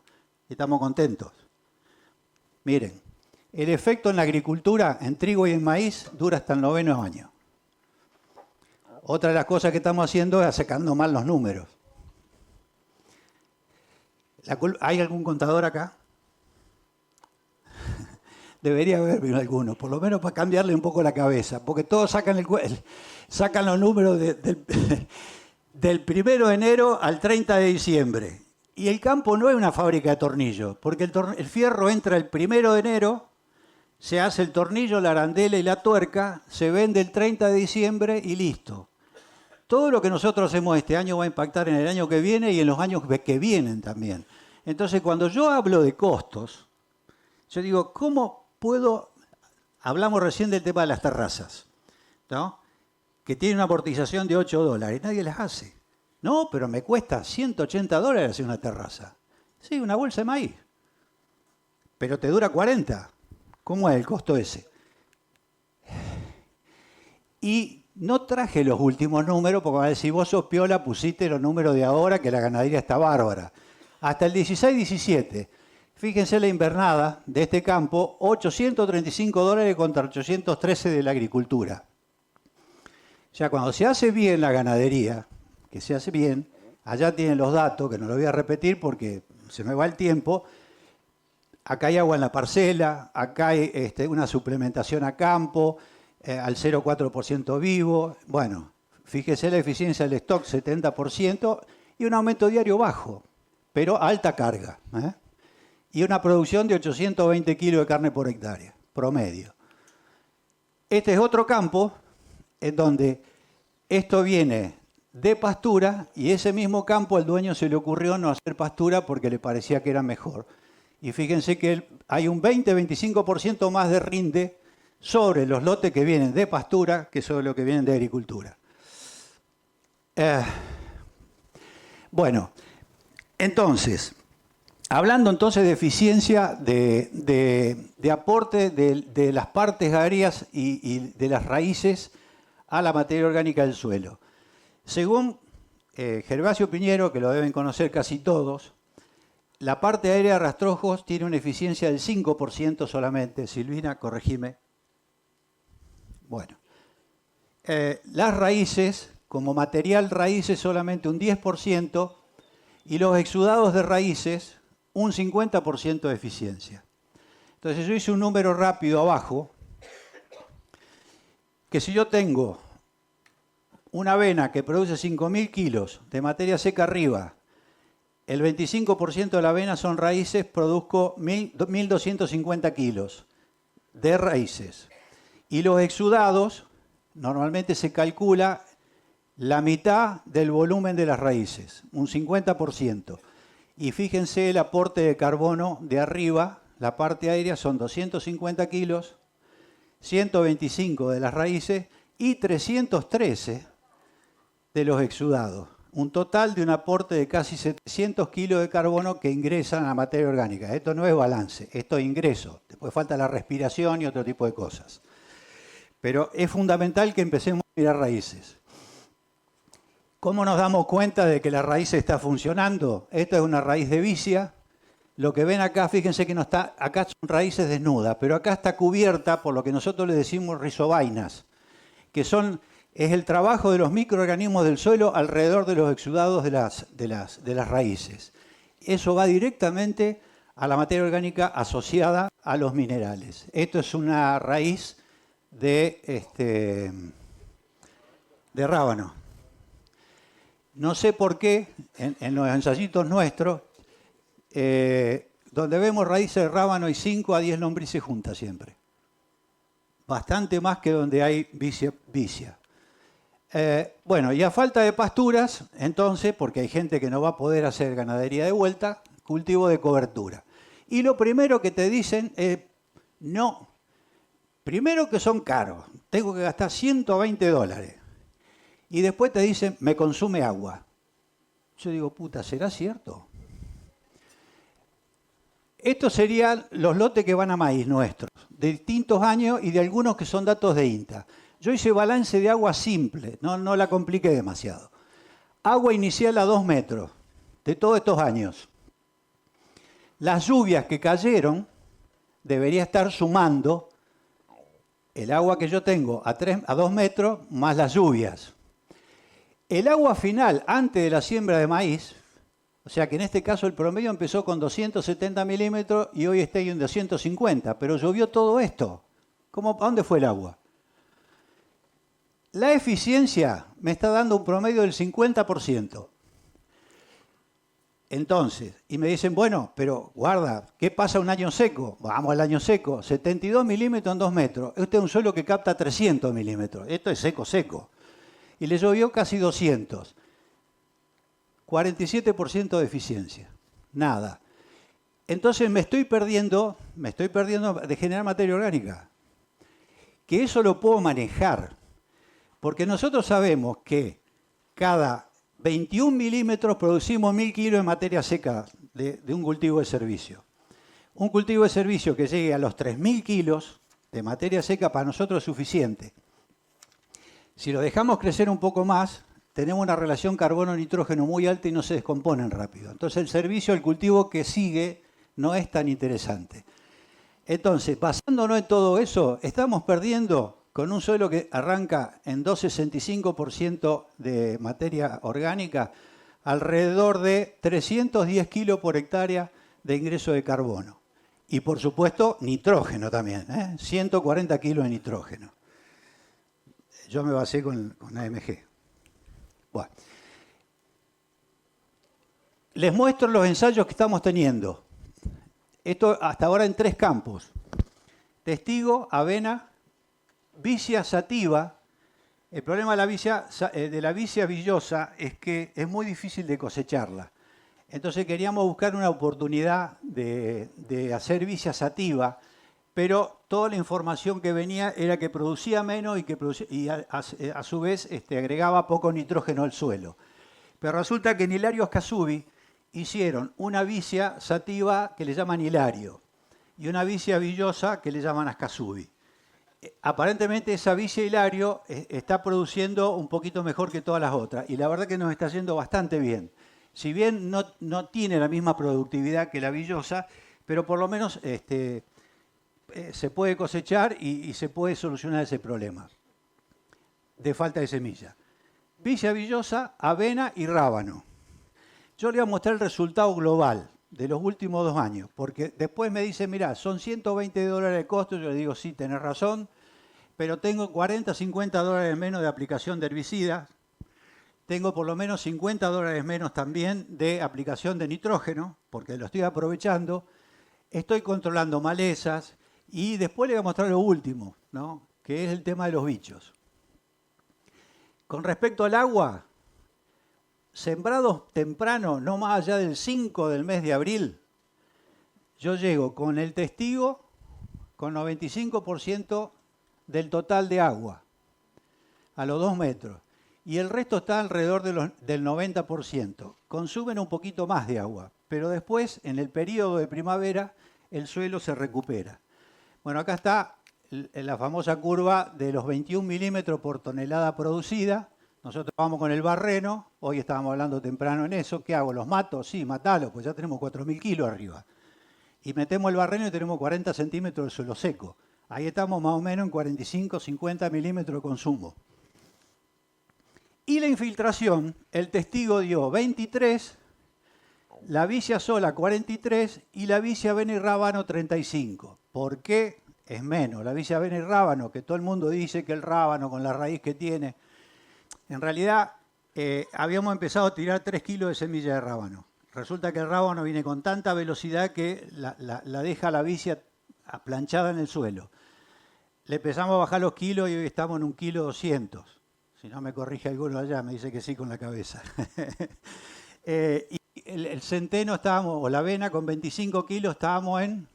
Y estamos contentos. Miren, el efecto en la agricultura, en trigo y en maíz, dura hasta el 9º año. Otra de las cosas que estamos haciendo es sacando mal los números. ¿Hay algún contador acá? Debería haber alguno, por lo menos para cambiarle un poco la cabeza, porque todos sacan los números del 1 de enero al 30 de diciembre. Y el campo no es una fábrica de tornillos, porque el fierro entra el 1 de enero, se hace el tornillo, la arandela y la tuerca, se vende el 30 de diciembre y listo. Todo lo que nosotros hacemos este año va a impactar en el año que viene y en los años que vienen también. Entonces, cuando yo hablo de costos, yo digo, ¿cómo puedo? Hablamos recién del tema de las terrazas, ¿no? Que tiene una amortización de $8, nadie las hace. No, pero me cuesta $180 hacer una terraza. Sí, una bolsa de maíz. Pero te dura 40. ¿Cómo es el costo ese? Y no traje los últimos números, porque van a decir, vos sos piola, pusiste los números de ahora, que la ganadería está bárbara. Hasta el 16-17, fíjense la invernada de este campo, $835 contra $813 de la agricultura. O sea, cuando se hace bien la ganadería, que se hace bien, allá tienen los datos, que no los voy a repetir porque se me va el tiempo. Acá hay agua en la parcela, acá hay una suplementación a campo, al 0,4% vivo. Bueno, fíjese la eficiencia del stock, 70%, y un aumento diario bajo, pero alta carga. Y una producción de 820 kilos de carne por hectárea, promedio. Este es otro campo en donde esto viene de pastura, y ese mismo campo al dueño se le ocurrió no hacer pastura porque le parecía que era mejor. Y fíjense que hay un 20-25% más de rinde sobre los lotes que vienen de pastura que sobre los que vienen de agricultura. Bueno, entonces, hablando entonces de eficiencia de aporte de las partes aéreas y de las raíces a la materia orgánica del suelo. Según Gervasio Piñero, que lo deben conocer casi todos, la parte aérea de rastrojos tiene una eficiencia del 5% solamente. Silvina, corregime. Bueno, las raíces, como material raíces, solamente un 10%, y los exudados de raíces, un 50% de eficiencia. Entonces yo hice un número rápido abajo, que si yo tengo una avena que produce 5.000 kilos de materia seca arriba, el 25% de la avena son raíces, produzco 1.250 kilos de raíces. Y los exudados, normalmente se calcula la mitad del volumen de las raíces, un 50%. Y fíjense el aporte de carbono de arriba, la parte aérea son 250 kilos, 125 de las raíces y 313 de los exudados. Un total de un aporte de casi 700 kilos de carbono que ingresan a la materia orgánica. Esto no es balance, esto es ingreso. Después falta la respiración y otro tipo de cosas. Pero es fundamental que empecemos a mirar raíces. ¿Cómo nos damos cuenta de que la raíz está funcionando? Esta es una raíz de vicia. Lo que ven acá, fíjense que no está, acá son raíces desnudas, pero acá está cubierta por lo que nosotros le decimos rizobainas, que es el trabajo de los microorganismos del suelo alrededor de los exudados de las raíces. Eso va directamente a la materia orgánica asociada a los minerales. Esto es una raíz de rábano. No sé por qué, en los ensayitos nuestros, donde vemos raíces de rábano hay 5 a 10 lombrices juntas siempre. Bastante más que donde hay vicia. Bueno, y a falta de pasturas, entonces, porque hay gente que no va a poder hacer ganadería de vuelta, cultivo de cobertura. Y lo primero que te dicen es, no, primero que son caros, tengo que gastar $120. Y después te dicen, me consume agua. Yo digo, puta, ¿será cierto? Estos serían los lotes que van a maíz nuestros, de distintos años y de algunos que son datos de INTA. Yo hice balance de agua simple, no la compliqué demasiado. Agua inicial a 2 metros, de todos estos años. Las lluvias que cayeron, debería estar sumando el agua que yo tengo a 2 metros más las lluvias. El agua final, antes de la siembra de maíz, o sea que en este caso el promedio empezó con 270 milímetros y hoy está en 250, pero llovió todo esto. ¿A dónde fue el agua? La eficiencia me está dando un promedio del 50%. Entonces, y me dicen, bueno, pero guarda, ¿qué pasa un año seco? Vamos al año seco, 72 milímetros en 2 metros. Este es un suelo que capta 300 milímetros. Esto es seco. Y le llovió casi 200. 47% de eficiencia. Nada. Entonces me estoy perdiendo de generar materia orgánica. Que eso lo puedo manejar. Porque nosotros sabemos que cada 21 milímetros producimos 1000 kilos de materia seca de un cultivo de servicio. Un cultivo de servicio que llegue a los 3000 kilos de materia seca para nosotros es suficiente. Si lo dejamos crecer un poco más, tenemos una relación carbono-nitrógeno muy alta y no se descomponen rápido. Entonces el servicio al cultivo que sigue no es tan interesante. Entonces, basándonos en todo eso, estamos perdiendo con un suelo que arranca en 2,65% de materia orgánica, alrededor de 310 kilos por hectárea de ingreso de carbono. Y por supuesto, nitrógeno también, 140 kilos de nitrógeno. Yo me basé con AMG. Bueno. Les muestro los ensayos que estamos teniendo. Esto hasta ahora en 3 campos. Testigo, avena, vicia sativa. El problema de la vicia villosa es que es muy difícil de cosecharla. Entonces queríamos buscar una oportunidad de hacer vicia sativa, pero toda la información que venía era que producía menos y a su vez agregaba poco nitrógeno al suelo. Pero resulta que en Hilario Ascasubi hicieron una vicia sativa que le llaman Hilario y una vicia villosa que le llaman Ascasubi. Aparentemente esa vicia Hilario está produciendo un poquito mejor que todas las otras y la verdad que nos está yendo bastante bien. Si bien no tiene la misma productividad que la villosa, pero por lo menos se puede cosechar y se puede solucionar ese problema de falta de semilla. Vicia villosa, avena y rábano. Yo le voy a mostrar el resultado global de los últimos 2 años, porque después me dicen, mirá, son $120 de costo, yo le digo, sí, tenés razón, pero tengo 40, $50 menos de aplicación de herbicidas, tengo por lo menos $50 menos también de aplicación de nitrógeno, porque lo estoy aprovechando, estoy controlando malezas, y después le voy a mostrar lo último, ¿no? Que es el tema de los bichos. Con respecto al agua, sembrados temprano, no más allá del 5 del mes de abril, yo llego con el testigo con 95% del total de agua, a los 2 metros. Y el resto está alrededor del 90%. Consumen un poquito más de agua, pero después, en el periodo de primavera, el suelo se recupera. Bueno, acá está la famosa curva de los 21 milímetros por tonelada producida. Nosotros vamos con el barreno, hoy estábamos hablando temprano en eso. ¿Qué hago? ¿Los mato? Sí, matalo, pues ya tenemos 4.000 kilos arriba. Y metemos el barreno y tenemos 40 centímetros de suelo seco. Ahí estamos más o menos en 45, 50 milímetros de consumo. Y la infiltración, el testigo dio 23, la vicia sola 43 y la vicia Beni Rábano 35. ¿Por qué? Es menos. La vicia Beni Rábano, que todo el mundo dice que el rábano con la raíz que tiene, en realidad habíamos empezado a tirar 3 kilos de semilla de rábano. Resulta que el rábano viene con tanta velocidad que la deja la vicia planchada en el suelo. Le empezamos a bajar los kilos y hoy estamos en 1,2 kilos. Si no me corrige alguno allá, me dice que sí con la cabeza. Y el centeno estábamos, o la avena con 25 kilos, estábamos en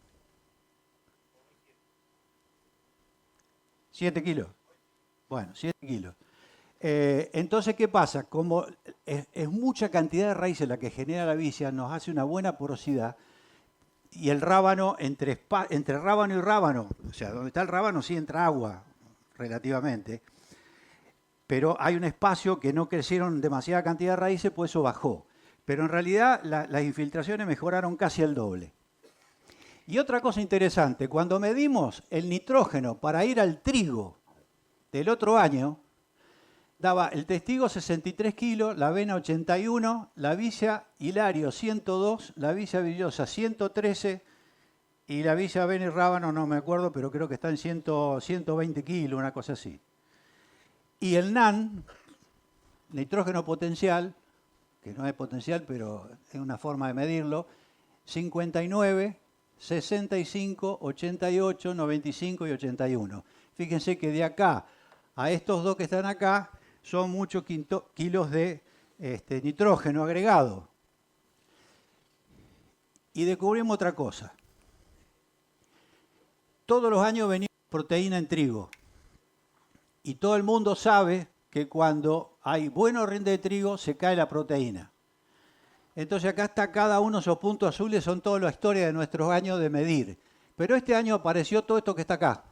7 kilos. Bueno, 7 kilos. Entonces, ¿qué pasa? Como es mucha cantidad de raíces la que genera la vicia, nos hace una buena porosidad. Y el rábano, entre rábano y rábano, o sea, donde está el rábano sí entra agua, relativamente. Pero hay un espacio que no crecieron demasiada cantidad de raíces, pues eso bajó. Pero en realidad las infiltraciones mejoraron casi el doble. Y otra cosa interesante, cuando medimos el nitrógeno para ir al trigo del otro año, daba el testigo 63 kilos, la avena 81, la vicia hilario 102, la vicia villosa 113 y la vicia Beni Rábano no me acuerdo, pero creo que está en 120 kilos, una cosa así. Y el NAN, nitrógeno potencial, que no es potencial, pero es una forma de medirlo, 59, 65, 88, 95 y 81. Fíjense que de acá a estos dos que están acá son muchos kilos de nitrógeno agregado. Y descubrimos otra cosa. Todos los años venía proteína en trigo. Y todo el mundo sabe que cuando hay buenos rinde de trigo se cae la proteína. Entonces acá está cada uno de esos puntos azules, son toda la historia de nuestros años de medir. Pero este año apareció todo esto que está acá.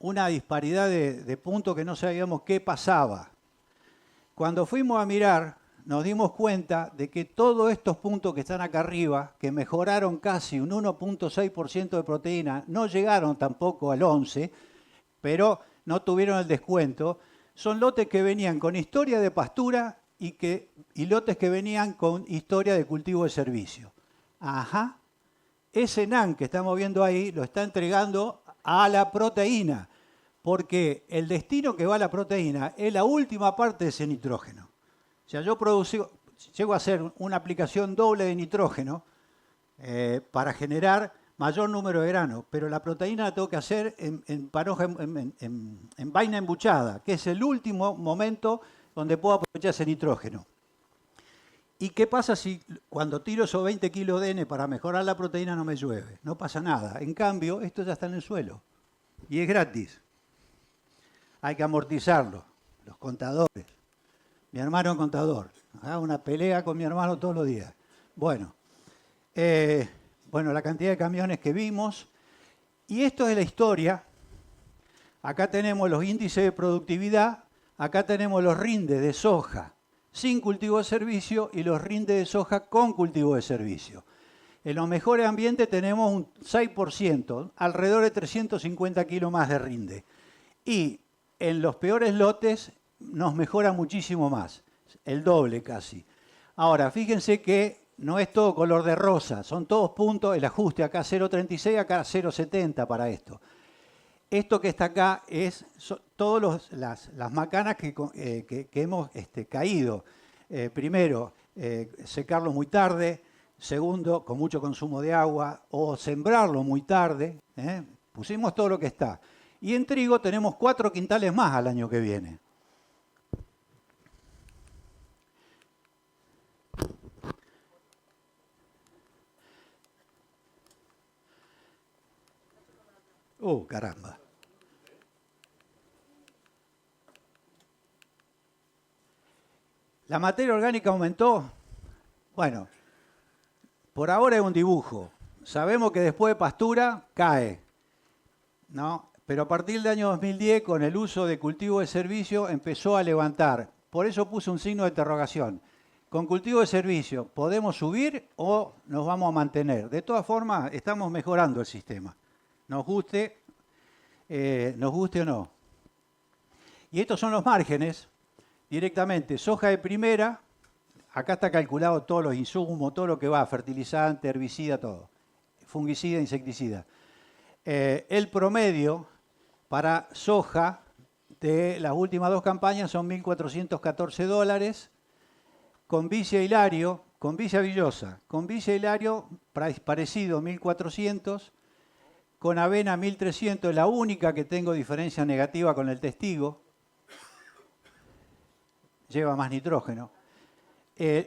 Una disparidad de puntos que no sabíamos qué pasaba. Cuando fuimos a mirar, nos dimos cuenta de que todos estos puntos que están acá arriba, que mejoraron casi un 1,6% de proteína, no llegaron tampoco al 11%, pero no tuvieron el descuento, son lotes que venían con historia de pastura y lotes que venían con historia de cultivo de servicio. Ajá, ese NAN que estamos viendo ahí lo está entregando a la proteína, porque el destino que va a la proteína es la última parte de ese nitrógeno. O sea, yo llego a hacer una aplicación doble de nitrógeno para generar mayor número de granos, pero la proteína la tengo que hacer en vaina embuchada, que es el último momento donde puedo aprovechar ese nitrógeno. ¿Y qué pasa si cuando tiro esos 20 kilos de N para mejorar la proteína no me llueve? No pasa nada. En cambio, esto ya está en el suelo y es gratis. Hay que amortizarlo, los contadores. Mi hermano es contador. Hago una pelea con mi hermano todos los días. Bueno, la cantidad de camiones que vimos. Y esto es la historia. Acá tenemos los índices de productividad. Acá tenemos los rindes de soja sin cultivo de servicio y los rindes de soja con cultivo de servicio. En los mejores ambientes tenemos un 6%, alrededor de 350 kilos más de rinde. Y en los peores lotes nos mejora muchísimo más, el doble casi. Ahora, fíjense que no es todo color de rosa, son todos puntos, el ajuste acá 0,36, acá 0,70 para esto. Esto que está acá son todas las macanas que hemos caído. Primero, secarlo muy tarde. Segundo, con mucho consumo de agua. O sembrarlo muy tarde. Pusimos todo lo que está. Y en trigo tenemos 4 quintales más al año que viene. Caramba. ¿La materia orgánica aumentó? Bueno, por ahora es un dibujo. Sabemos que después de pastura cae, ¿no? Pero a partir del año 2010, con el uso de cultivo de servicio, empezó a levantar. Por eso puse un signo de interrogación. Con cultivo de servicio, ¿podemos subir o nos vamos a mantener? De todas formas, estamos mejorando el sistema. Nos guste o no. Y estos son los márgenes. Directamente, soja de primera, acá está calculado todos los insumos, todo lo que va, fertilizante, herbicida, todo. Fungicida, insecticida. El promedio para soja de las últimas dos campañas son $1.414, con vicia hilario, con vicia villosa, con vicia hilario parecido, 1.400, con avena 1.300, la única que tengo diferencia negativa con el testigo, lleva más nitrógeno.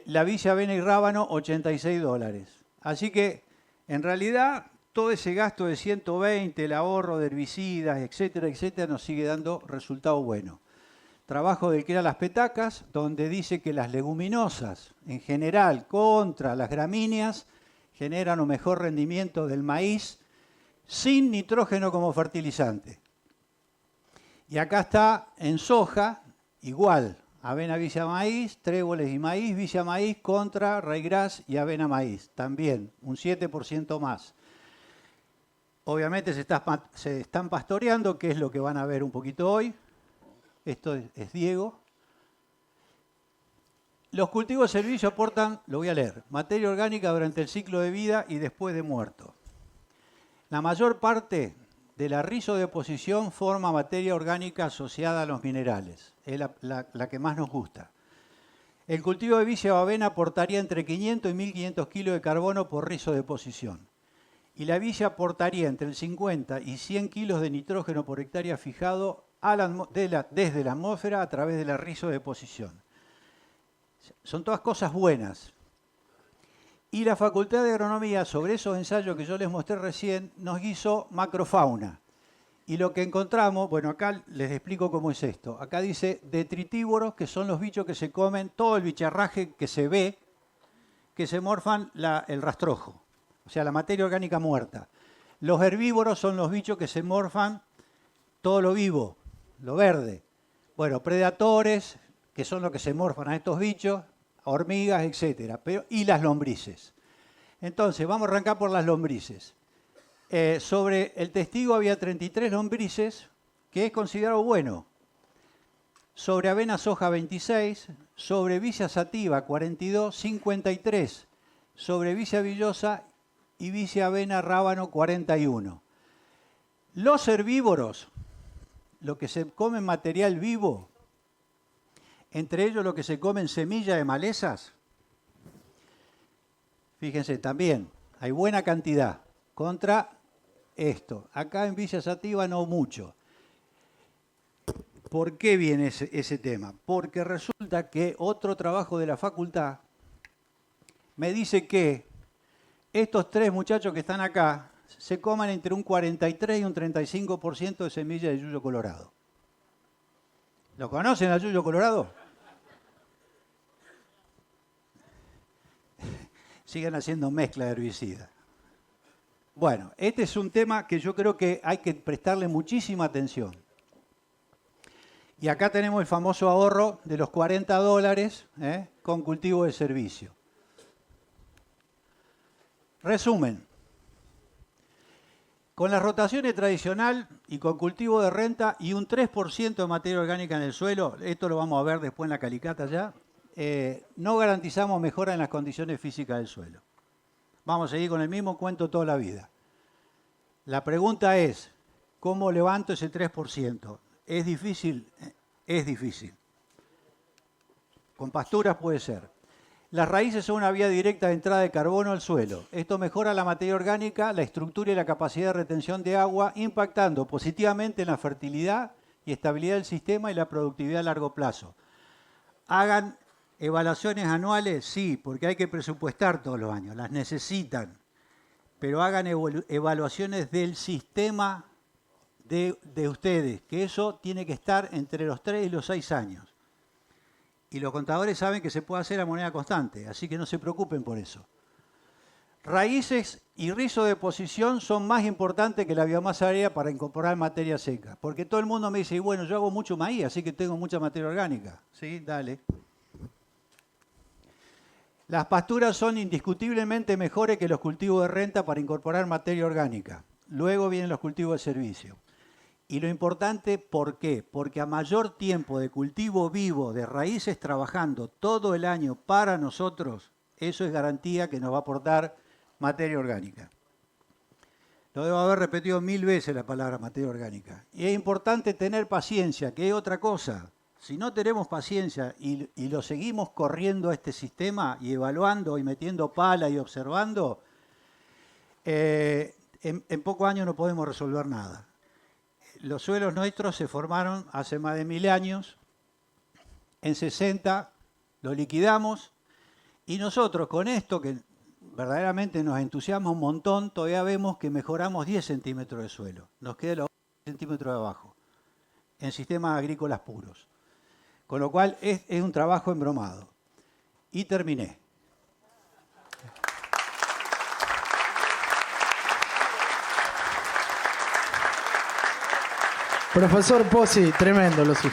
La vicia, avena y rábano, $86. Así que, en realidad, todo ese gasto de 120, el ahorro de herbicidas, etcétera, etcétera, nos sigue dando resultado bueno. Trabajo del que era las petacas, donde dice que las leguminosas, en general, contra las gramíneas, generan un mejor rendimiento del maíz sin nitrógeno como fertilizante. Y acá está en soja, igual, avena, vicia, maíz, tréboles y maíz, vicia, maíz contra ryegrass y avena, maíz. También, un 7% más. Obviamente se están pastoreando, que es lo que van a ver un poquito hoy. Esto es Diego. Los cultivos de servicio aportan, lo voy a leer, materia orgánica durante el ciclo de vida y después de muerto. La mayor parte de la rizodeposición forma materia orgánica asociada a los minerales. Es la que más nos gusta. El cultivo de vicia o avena aportaría entre 500 y 1.500 kilos de carbono por rizodeposición. Y la vicia aportaría entre el 50 y 100 kilos de nitrógeno por hectárea fijado desde la atmósfera a través de la rizodeposición. Son todas cosas buenas. Y la Facultad de Agronomía, sobre esos ensayos que yo les mostré recién, nos hizo macrofauna. Y lo que encontramos, bueno, acá les explico cómo es esto. Acá dice detritívoros, que son los bichos que se comen todo el bicharraje que se ve, que se morfan el rastrojo, o sea, la materia orgánica muerta. Los herbívoros son los bichos que se morfan todo lo vivo, lo verde. Bueno, predatores, que son los que se morfan a estos bichos, hormigas, etc. Y las lombrices. Entonces, vamos a arrancar por las lombrices. Sobre el testigo había 33 lombrices, que es considerado bueno. Sobre avena, soja, 26. Sobre vicia sativa, 42, 53. Sobre vicia villosa y vicia, avena, rábano, 41. Los herbívoros, lo que se comen material vivo, entre ellos lo que se comen semilla de malezas, fíjense, también hay buena cantidad contra esto. Acá en vicia sativa no mucho. ¿Por qué viene ese tema? Porque resulta que otro trabajo de la facultad me dice que estos tres muchachos que están acá se coman entre un 43 y un 35% de semilla de yuyo colorado. ¿Lo conocen al yuyo colorado? Siguen haciendo mezcla de herbicida. Bueno, este es un tema que yo creo que hay que prestarle muchísima atención. Y acá tenemos el famoso ahorro de los $40 con cultivo de servicio. Resumen. Con las rotaciones tradicional y con cultivo de renta y un 3% de materia orgánica en el suelo, esto lo vamos a ver después en la calicata ya, no garantizamos mejora en las condiciones físicas del suelo. Vamos a seguir con el mismo cuento toda la vida. La pregunta es, ¿cómo levanto ese 3%? ¿Es difícil? Es difícil. Con pasturas puede ser. Las raíces son una vía directa de entrada de carbono al suelo. Esto mejora la materia orgánica, la estructura y la capacidad de retención de agua, impactando positivamente en la fertilidad y estabilidad del sistema y la productividad a largo plazo. Hagan evaluaciones anuales, sí, porque hay que presupuestar todos los años, las necesitan, pero hagan evaluaciones del sistema de ustedes, que eso tiene que estar entre los 3 y los 6 años. Y los contadores saben que se puede hacer a moneda constante, así que no se preocupen por eso. Raíces y rizo de posición son más importantes que la biomasa aérea para incorporar materia seca. Porque todo el mundo me dice, bueno, yo hago mucho maíz, así que tengo mucha materia orgánica. Sí, dale. Las pasturas son indiscutiblemente mejores que los cultivos de renta para incorporar materia orgánica. Luego vienen los cultivos de servicio. Y lo importante, ¿por qué? Porque a mayor tiempo de cultivo vivo de raíces trabajando todo el año para nosotros, eso es garantía que nos va a aportar materia orgánica. Lo debo haber repetido 1000 veces la palabra materia orgánica. Y es importante tener paciencia, que es otra cosa. Si no tenemos paciencia y lo seguimos corriendo a este sistema y evaluando y metiendo pala y observando, en pocos años no podemos resolver nada. Los suelos nuestros se formaron hace más de 1000 años. En 60 lo liquidamos y nosotros con esto que verdaderamente nos entusiasma un montón, todavía vemos que mejoramos 10 centímetros de suelo. Nos queda los 10 centímetros de abajo en sistemas agrícolas puros. Con lo cual es un trabajo embromado. Y terminé. Profesor Pozzi, tremendo lo suyo.